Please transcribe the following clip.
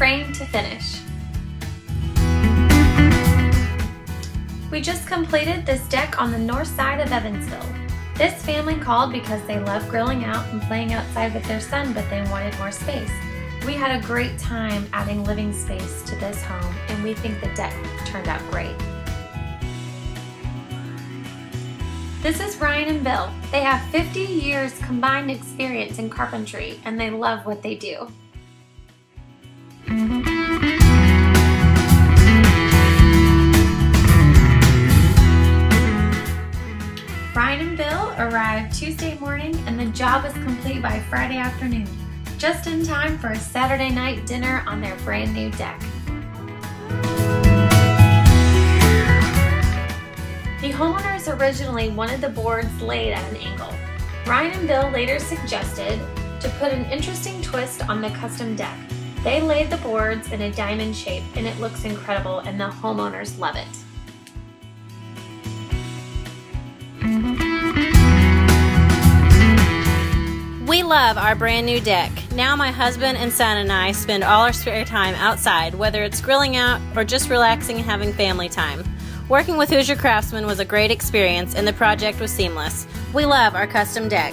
frame to finish. We just completed this deck on the north side of Evansville. This family called because they love grilling out and playing outside with their son, but they wanted more space. We had a great time adding living space to this home, and we think the deck turned out great. This is Ryan and Bill. They have 50 years combined experience in carpentry, and they love what they do. Ryan and Bill arrived Tuesday morning, and the job was complete by Friday afternoon, just in time for a Saturday night dinner on their brand new deck. The homeowners originally wanted the boards laid at an angle. Ryan and Bill later suggested to put an interesting twist on the custom deck. They laid the boards in a diamond shape, and it looks incredible, and the homeowners love it. We love our brand new deck. Now my husband and son and I spend all our spare time outside, whether it's grilling out or just relaxing and having family time. Working with Hoosier Craftsman was a great experience, and the project was seamless. We love our custom deck.